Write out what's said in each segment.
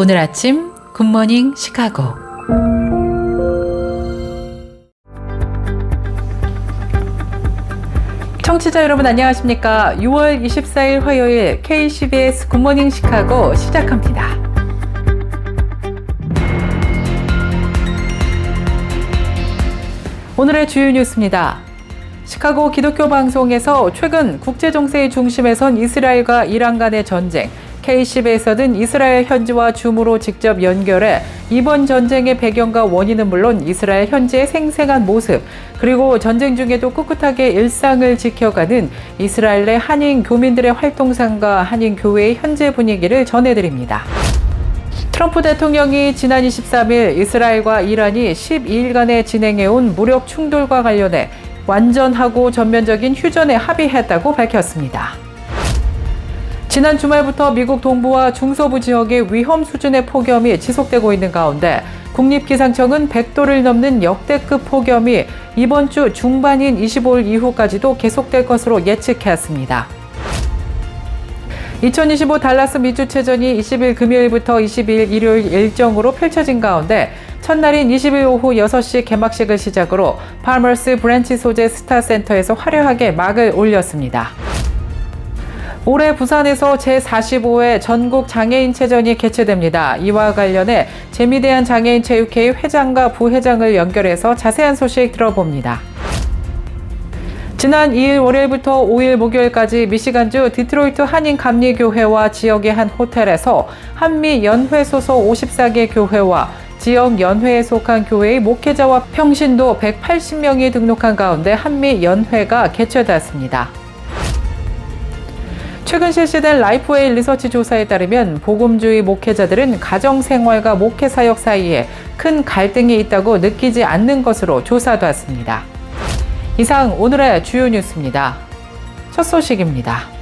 오늘 아침 굿모닝 시카고. 청취자 여러분 안녕하십니까? 6월 24일 화요일 KCBS 굿모닝 시카고 시작합니다. 오늘의 주요 뉴스입니다. 시카고 기독교 방송에서 최근 국제 정세의 중심에 선 이스라엘과 이란 간의 전쟁, KCB에서는 이스라엘 현지와 줌으로 직접 연결해 이번 전쟁의 배경과 원인은 물론 이스라엘 현지의 생생한 모습, 그리고 전쟁 중에도 꿋꿋하게 일상을 지켜가는 이스라엘 내 한인 교민들의 활동상과 한인 교회의 현재 분위기를 전해드립니다. 트럼프 대통령이 지난 23일 이스라엘과 이란이 12일간에 진행해온 무력 충돌과 관련해 완전하고 전면적인 휴전에 합의했다고 밝혔습니다. 지난 주말부터 미국 동부와 중서부 지역에 위험 수준의 폭염이 지속되고 있는 가운데 국립기상청은 100도를 넘는 역대급 폭염이 이번 주 중반인 25일 이후까지도 계속될 것으로 예측했습니다. 2025 달라스 미주체전이 20일 금요일부터 22일 일요일 일정으로 펼쳐진 가운데 첫날인 20일 오후 6시 개막식을 시작으로 팔머스 브랜치 소재 스타센터에서 화려하게 막을 올렸습니다. 올해 부산에서 제45회 전국 장애인체전이 개최됩니다. 이와 관련해 재미대한 장애인체육회의 회장과 부회장을 연결해서 자세한 소식 들어봅니다. 지난 2일 월요일부터 5일 목요일까지 미시간주 디트로이트 한인감리교회와 지역의 한 호텔에서 한미연회 소속 54개 교회와 지역연회에 속한 교회의 목회자와 평신도 180명이 등록한 가운데 한미연회가 개최되었습니다. 최근 실시된 라이프웨이 리서치 조사에 따르면 복음주의 목회자들은 가정생활과 목회사역 사이에 큰 갈등이 있다고 느끼지 않는 것으로 조사되었습니다. 이상 오늘의 주요 뉴스입니다. 첫 소식입니다.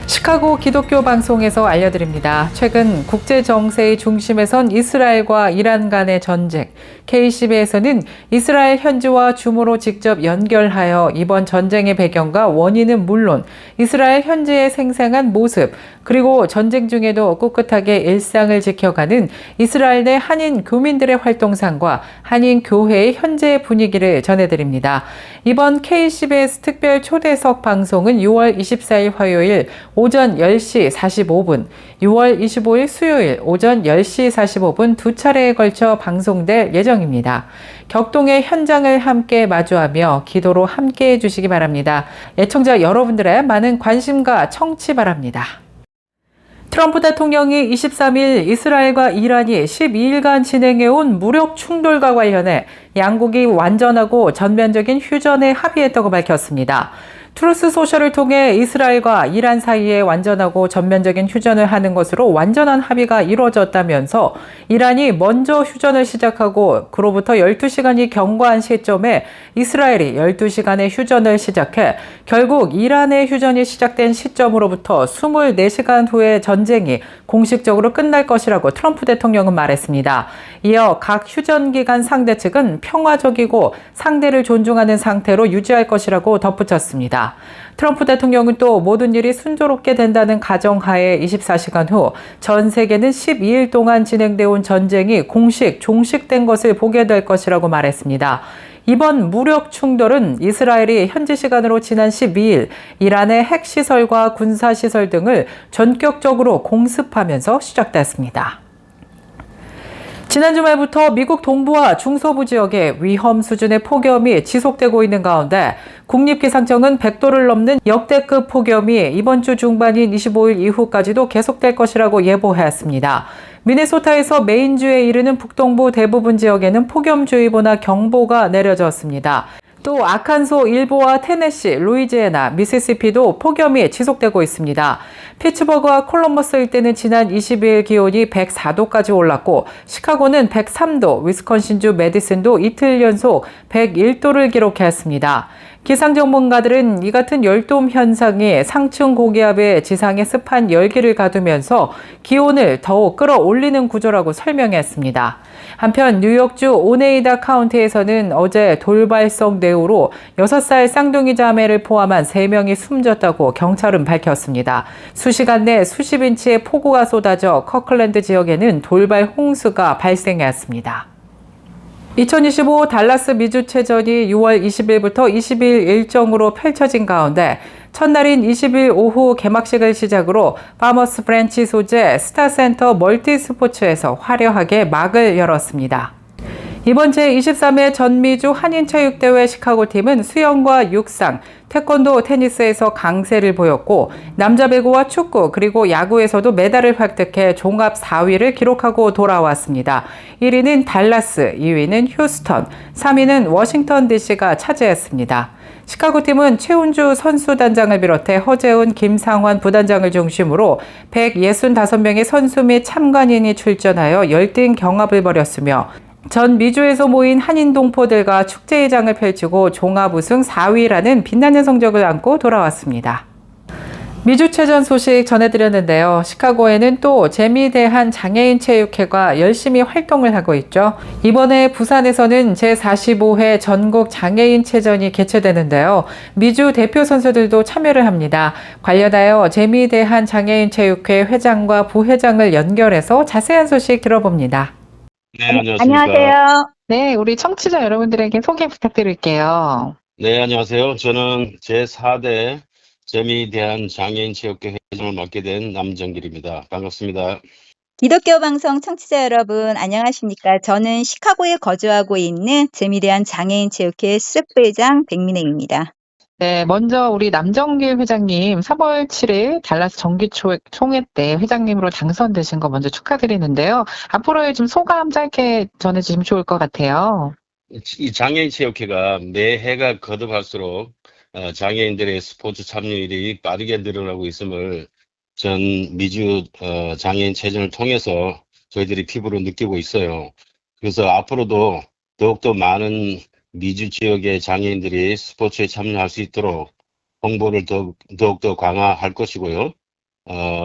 시카고 기독교 방송에서 알려드립니다. 최근 국제 정세의 중심에 선 이스라엘과 이란 간의 전쟁, KCB에서는 이스라엘 현지와 줌으로 직접 연결하여 이번 전쟁의 배경과 원인은 물론 이스라엘 현지의 생생한 모습, 그리고 전쟁 중에도 꿋꿋하게 일상을 지켜가는 이스라엘 내 한인 교민들의 활동상과 한인 교회의 현재 분위기를 전해드립니다. 이번 KCBS 특별 초대석 방송은 6월 24일 화요일 오전 10시 45분, 6월 25일 수요일 오전 10시 45분 두 차례에 걸쳐 방송될 예정입니다. 격동의 현장을 함께 마주하며 기도로 함께 해주시기 바랍니다. 애청자 여러분들의 많은 관심과 청취 바랍니다. 트럼프 대통령이 23일 이스라엘과 이란이 12일간 진행해온 무력 충돌과 관련해 양국이 완전하고 전면적인 휴전에 합의했다고 밝혔습니다. 트루스 소셜을 통해 이스라엘과 이란 사이에 완전하고 전면적인 휴전을 하는 것으로 완전한 합의가 이루어졌다면서 이란이 먼저 휴전을 시작하고 그로부터 12시간이 경과한 시점에 이스라엘이 12시간의 휴전을 시작해 결국 이란의 휴전이 시작된 시점으로부터 24시간 후에 전쟁이 공식적으로 끝날 것이라고 트럼프 대통령은 말했습니다. 이어 각 휴전 기간 상대 측은 평화적이고 상대를 존중하는 상태로 유지할 것이라고 덧붙였습니다. 트럼프 대통령은 또 모든 일이 순조롭게 된다는 가정하에 24시간 후 전 세계는 12일 동안 진행되어 온 전쟁이 공식 종식된 것을 보게 될 것이라고 말했습니다. 이번 무력 충돌은 이스라엘이 현지 시간으로 지난 12일 이란의 핵시설과 군사시설 등을 전격적으로 공습하면서 시작됐습니다. 지난 주말부터 미국 동부와 중서부 지역에 위험 수준의 폭염이 지속되고 있는 가운데 국립기상청은 100도를 넘는 역대급 폭염이 이번 주 중반인 25일 이후까지도 계속될 것이라고 예보했습니다. 미네소타에서 메인주에 이르는 북동부 대부분 지역에는 폭염주의보나 경보가 내려졌습니다. 또 아칸소 일부와 테네시, 루이지애나, 미시시피도 폭염이 지속되고 있습니다. 피츠버그와 콜럼버스 일대는 지난 22일 기온이 104도까지 올랐고 시카고는 103도, 위스콘신주 메디슨도 이틀 연속 101도를 기록했습니다. 기상 전문가들은 이 같은 열돔 현상이 상층 고기압의 지상에 습한 열기를 가두면서 기온을 더욱 끌어올리는 구조라고 설명했습니다. 한편 뉴욕주 오네이다 카운티에서는 어제 돌발성 뇌우로 6살 쌍둥이 자매를 포함한 3명이 숨졌다고 경찰은 밝혔습니다. 수시간 내 수십 인치의 폭우가 쏟아져 커클랜드 지역에는 돌발 홍수가 발생했습니다. 2025 달라스 미주체전이 6월 20일부터 20일 일정으로 펼쳐진 가운데 첫날인 20일 오후 개막식을 시작으로 파머스 브랜치 소재 스타센터 멀티스포츠에서 화려하게 막을 열었습니다. 이번 제23회 전미주 한인체육대회 시카고팀은 수영과 육상, 태권도, 테니스에서 강세를 보였고 남자 배구와 축구 그리고 야구에서도 메달을 획득해 종합 4위를 기록하고 돌아왔습니다. 1위는 달라스, 2위는 휴스턴, 3위는 워싱턴 DC가 차지했습니다. 시카고팀은 최운주 선수단장을 비롯해 허재훈, 김상환 부단장을 중심으로 165명의 선수 및 참관인이 출전하여 열띤 경합을 벌였으며 전 미주에서 모인 한인 동포들과 축제회장을 펼치고 종합 우승 4위라는 빛나는 성적을 안고 돌아왔습니다. 미주체전 소식 전해드렸는데요. 시카고에는 또 재미대한 장애인 체육회가 열심히 활동을 하고 있죠. 이번에 부산에서는 제45회 전국 장애인 체전이 개최되는데요. 미주 대표 선수들도 참여를 합니다. 관련하여 재미대한 장애인 체육회 회장과 부회장을 연결해서 자세한 소식 들어봅니다. 네, 안녕하십니까. 안녕하세요. 네, 우리 청취자 여러분들에게 소개 부탁드릴게요. 네, 안녕하세요. 저는 제4대 재미대한 장애인 체육회 회장을 맡게 된 남정길입니다. 반갑습니다. 기독교 방송 청취자 여러분, 안녕하십니까? 저는 시카고에 거주하고 있는 재미대한 장애인 체육회 수석부회장 백민혜입니다. 네, 먼저 우리 남정길 회장님 3월 7일 달라스 정기총회 때 회장님으로 당선되신 거 먼저 축하드리는데요. 앞으로의 좀 소감 짧게 전해주시면 좋을 것 같아요. 이 장애인 체육회가 매해가 거듭할수록 장애인들의 스포츠 참여율이 빠르게 늘어나고 있음을 전 미주 장애인 체전을 통해서 저희들이 피부로 느끼고 있어요. 그래서 앞으로도 더욱더 많은 미주 지역의 장애인들이 스포츠에 참여할 수 있도록 홍보를 더욱더 강화할 것이고요.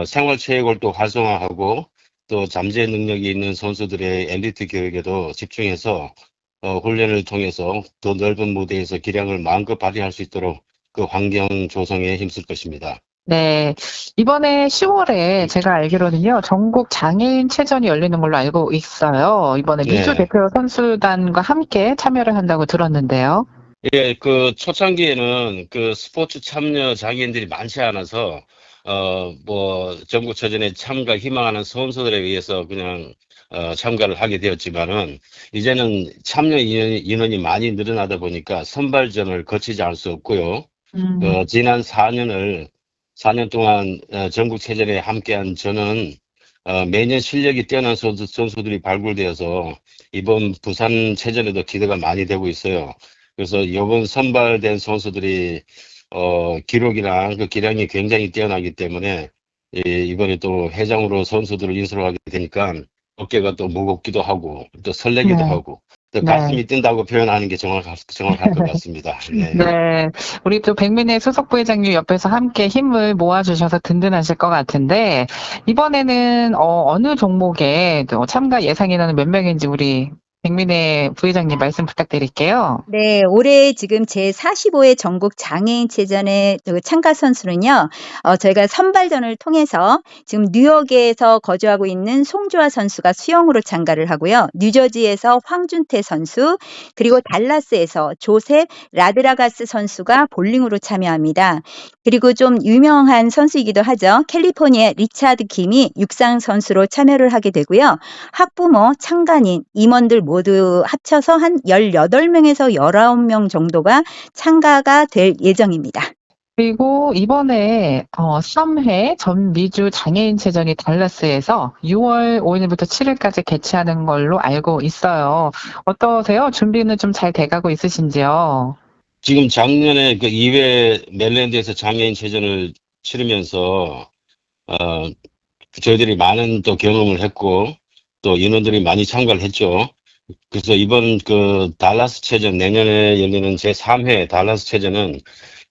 생활체육을 또 활성화하고 또 잠재 능력이 있는 선수들의 엘리트 교육에도 집중해서 훈련을 통해서 더 넓은 무대에서 기량을 마음껏 발휘할 수 있도록 그 환경 조성에 힘쓸 것입니다. 네, 이번에 10월에 제가 알기로는요, 전국 장애인 체전이 열리는 걸로 알고 있어요. 이번에 미주 네. 대표 선수단과 함께 참여를 한다고 들었는데요. 예, 그 초창기에는 그 스포츠 참여 장애인들이 많지 않아서 전국체전에 참가 희망하는 선수들에 의해서 그냥 참가를 하게 되었지만은 이제는 참여 인원이 많이 늘어나다 보니까 선발전을 거치지 않을 수 없고요. 지난 4년 동안 전국체전에 함께한 저는 매년 실력이 뛰어난 선수들이 발굴되어서 이번 부산 체전에도 기대가 많이 되고 있어요. 그래서 이번 선발된 선수들이 기록이랑 그 기량이 굉장히 뛰어나기 때문에 이번에 또 회장으로 선수들을 인수하게 되니까 어깨가 또 무겁기도 하고 또 설레기도 하고 또 가슴이 뛴다고 표현하는 게 정확할 것 같습니다. 네. 네, 우리 또 백민혜 수석부회장님 옆에서 함께 힘을 모아주셔서 든든하실 것 같은데 이번에는 어느 종목에 또 참가 예상 인원은 몇 명인지 우리 백민혜 부회장님 말씀 부탁드릴게요. 네, 올해 지금 제45회 전국 장애인 체전의 참가 선수는요, 저희가 선발전을 통해서 지금 뉴욕에서 거주하고 있는 송주아 선수가 수영으로 참가를 하고요. 뉴저지에서 황준태 선수, 그리고 달라스에서 조셉 라드라가스 선수가 볼링으로 참여합니다. 그리고 좀 유명한 선수이기도 하죠. 캘리포니아 리차드 김이 육상 선수로 참여를 하게 되고요. 학부모, 참관인, 임원들 모두 합쳐서 한 18명에서 19명 정도가 참가가 될 예정입니다. 그리고 이번에 3회 전미주 장애인 체전이 달라스에서 6월 5일부터 7일까지 개최하는 걸로 알고 있어요. 어떠세요? 준비는 좀 잘 돼가고 있으신지요? 지금 작년에 그 2회 멜랜드에서 장애인 체전을 치르면서 저희들이 많은 또 경험을 했고 또 인원들이 많이 참가를 했죠. 그래서 이번 그 달라스 체전 내년에 열리는 제3회 달라스 체전은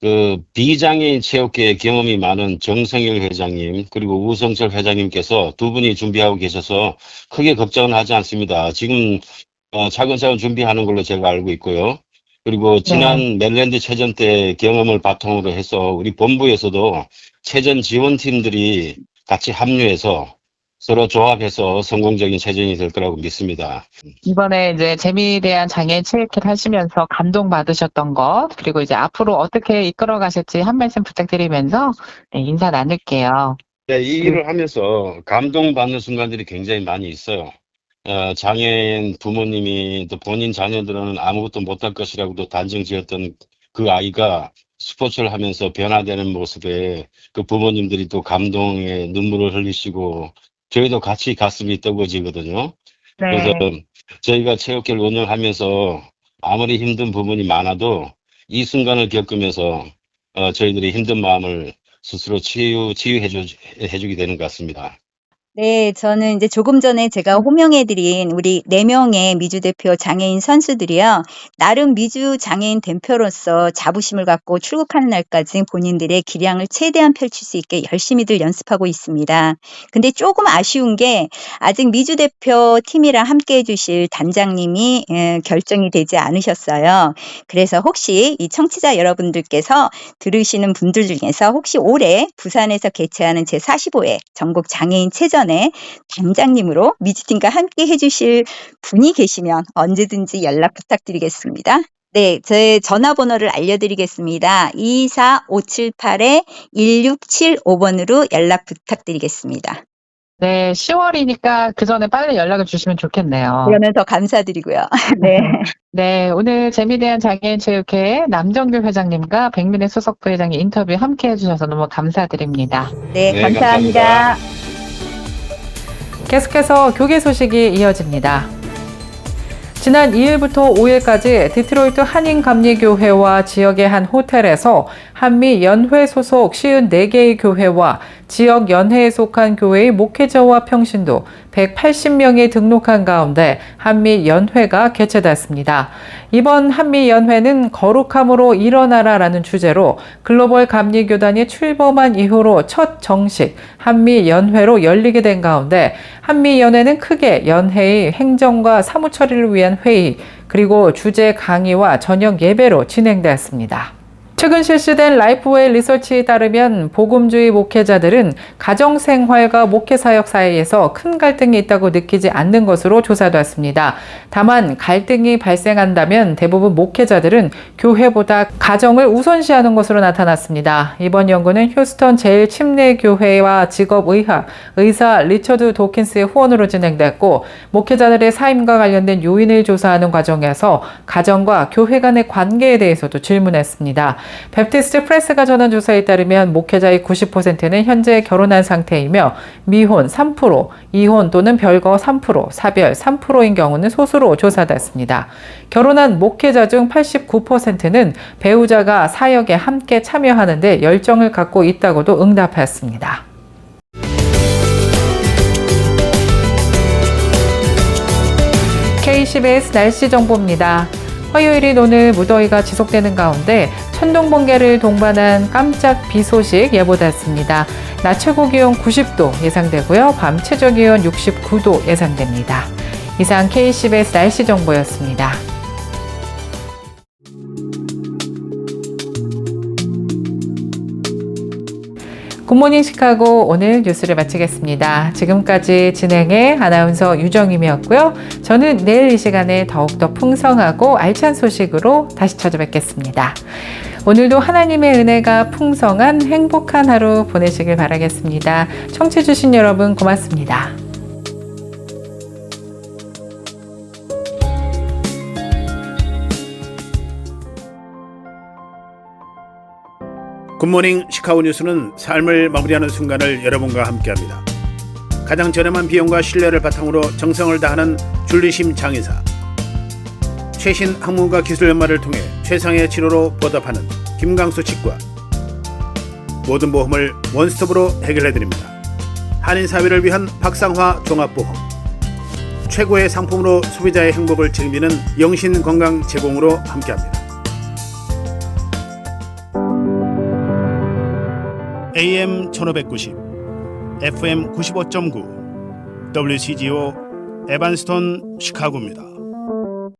그 비장애인 체육계 경험이 많은 정성일 회장님 그리고 우성철 회장님께서 두 분이 준비하고 계셔서 크게 걱정은 하지 않습니다. 지금 차근차근 준비하는 걸로 제가 알고 있고요. 그리고 지난 멜랜드 체전 때 경험을 바탕으로 해서 우리 본부에서도 체전 지원팀들이 같이 합류해서 서로 조합해서 성공적인 체전이 될 거라고 믿습니다. 이번에 이제 재미에 대한 장애인 체육회를 하시면서 감동받으셨던 것, 그리고 이제 앞으로 어떻게 이끌어 가실지 한 말씀 부탁드리면서 인사 나눌게요. 네, 이 일을 하면서 감동받는 순간들이 굉장히 많이 있어요. 장애인 부모님이 또 본인 자녀들은 아무것도 못할 것이라고도 단정 지었던 그 아이가 스포츠를 하면서 변화되는 모습에 그 부모님들이 또 감동의 눈물을 흘리시고 저희도 같이 가슴이 뜨거워지거든요. 그래서 저희가 체육회를 운영하면서 아무리 힘든 부분이 많아도 이 순간을 겪으면서 저희들이 힘든 마음을 스스로 치유해주게 되는 것 같습니다. 네, 저는 이제 조금 전에 제가 호명해드린 우리 4명의 미주 대표 장애인 선수들이요. 나름 미주 장애인 대표로서 자부심을 갖고 출국하는 날까지 본인들의 기량을 최대한 펼칠 수 있게 열심히들 연습하고 있습니다. 근데 조금 아쉬운 게 아직 미주 대표 팀이랑 함께 해주실 단장님이 결정이 되지 않으셨어요. 그래서 혹시 이 청취자 여러분들께서 들으시는 분들 중에서 혹시 올해 부산에서 개최하는 제45회 전국 장애인 체전에 단장님으로 미주팀과 함께 해주실 분이 계시면 언제든지 연락 부탁드리겠습니다. 네, 제 전화번호를 알려드리겠습니다. 24578-1675번으로 연락 부탁드리겠습니다. 네, 10월이니까 그 전에 빨리 연락을 주시면 좋겠네요. 그러면 더 감사드리고요. 네. 네, 오늘 재미대한 장애인 체육회 남정규 회장님과 백민혜 수석부회장의 인터뷰 함께 해주셔서 너무 감사드립니다. 네, 네, 감사합니다. 감사합니다. 계속해서 교계 소식이 이어집니다. 지난 2일부터 5일까지 디트로이트 한인감리교회와 지역의 한 호텔에서 한미연회 소속 54개의 교회와 지역연회에 속한 교회의 목회자와 평신도 180명이 등록한 가운데 한미연회가 개최됐습니다. 이번 한미연회는 거룩함으로 일어나라라는 주제로 글로벌 감리교단이 출범한 이후로 첫 정식 한미연회로 열리게 된 가운데 한미연회는 크게 연회의 행정과 사무처리를 위한 회의, 그리고 주제 강의와 저녁 예배로 진행되었습니다. 최근 실시된 라이프웨이 리서치에 따르면 복음주의 목회자들은 가정생활과 목회사역 사이에서 큰 갈등이 있다고 느끼지 않는 것으로 조사됐습니다. 다만 갈등이 발생한다면 대부분 목회자들은 교회보다 가정을 우선시하는 것으로 나타났습니다. 이번 연구는 휴스턴 제일침례교회와 직업의학 의사 리처드 도킨스의 후원으로 진행됐고, 목회자들의 삶과 관련된 요인을 조사하는 과정에서 가정과 교회 간의 관계에 대해서도 질문했습니다. 베프티스트 프레스가 전한 조사에 따르면 목회자의 90%는 현재 결혼한 상태이며 미혼 3%, 이혼 또는 별거 3%, 사별 3%인 경우는 소수로 조사됐습니다. 결혼한 목회자 중 89%는 배우자가 사역에 함께 참여하는 데 열정을 갖고 있다고도 응답했습니다. KCBS 날씨 정보입니다. 화요일인 오늘 무더위가 지속되는 가운데 천둥 번개를 동반한 깜짝 비 소식 예보됐습니다. 낮 최고 기온 90도 예상되고요. 밤 최저 기온 69도 예상됩니다. 이상 KCBS 날씨 정보였습니다. 굿모닝 시카고 오늘 뉴스를 마치겠습니다. 지금까지 진행의 아나운서 유정임이었고요. 저는 내일 이 시간에 더욱더 풍성하고 알찬 소식으로 다시 찾아뵙겠습니다. 오늘도 하나님의 은혜가 풍성한 행복한 하루 보내시길 바라겠습니다. 청취해주신 여러분 고맙습니다. 굿모닝 시카고 뉴스는 삶을 마무리하는 순간을 여러분과 함께합니다. 가장 저렴한 비용과 신뢰를 바탕으로 정성을 다하는 줄리심 장의사, 최신 학문과 기술 연마를 통해 최상의 치료로 보답하는 김강수 치과, 모든 보험을 원스톱으로 해결해드립니다. 한인사회를 위한 박상화 종합보험, 최고의 상품으로 소비자의 행복을 책임지는 영신 건강 제공으로 함께합니다. AM 1590, FM 95.9, WCGO 에반스톤 시카고입니다.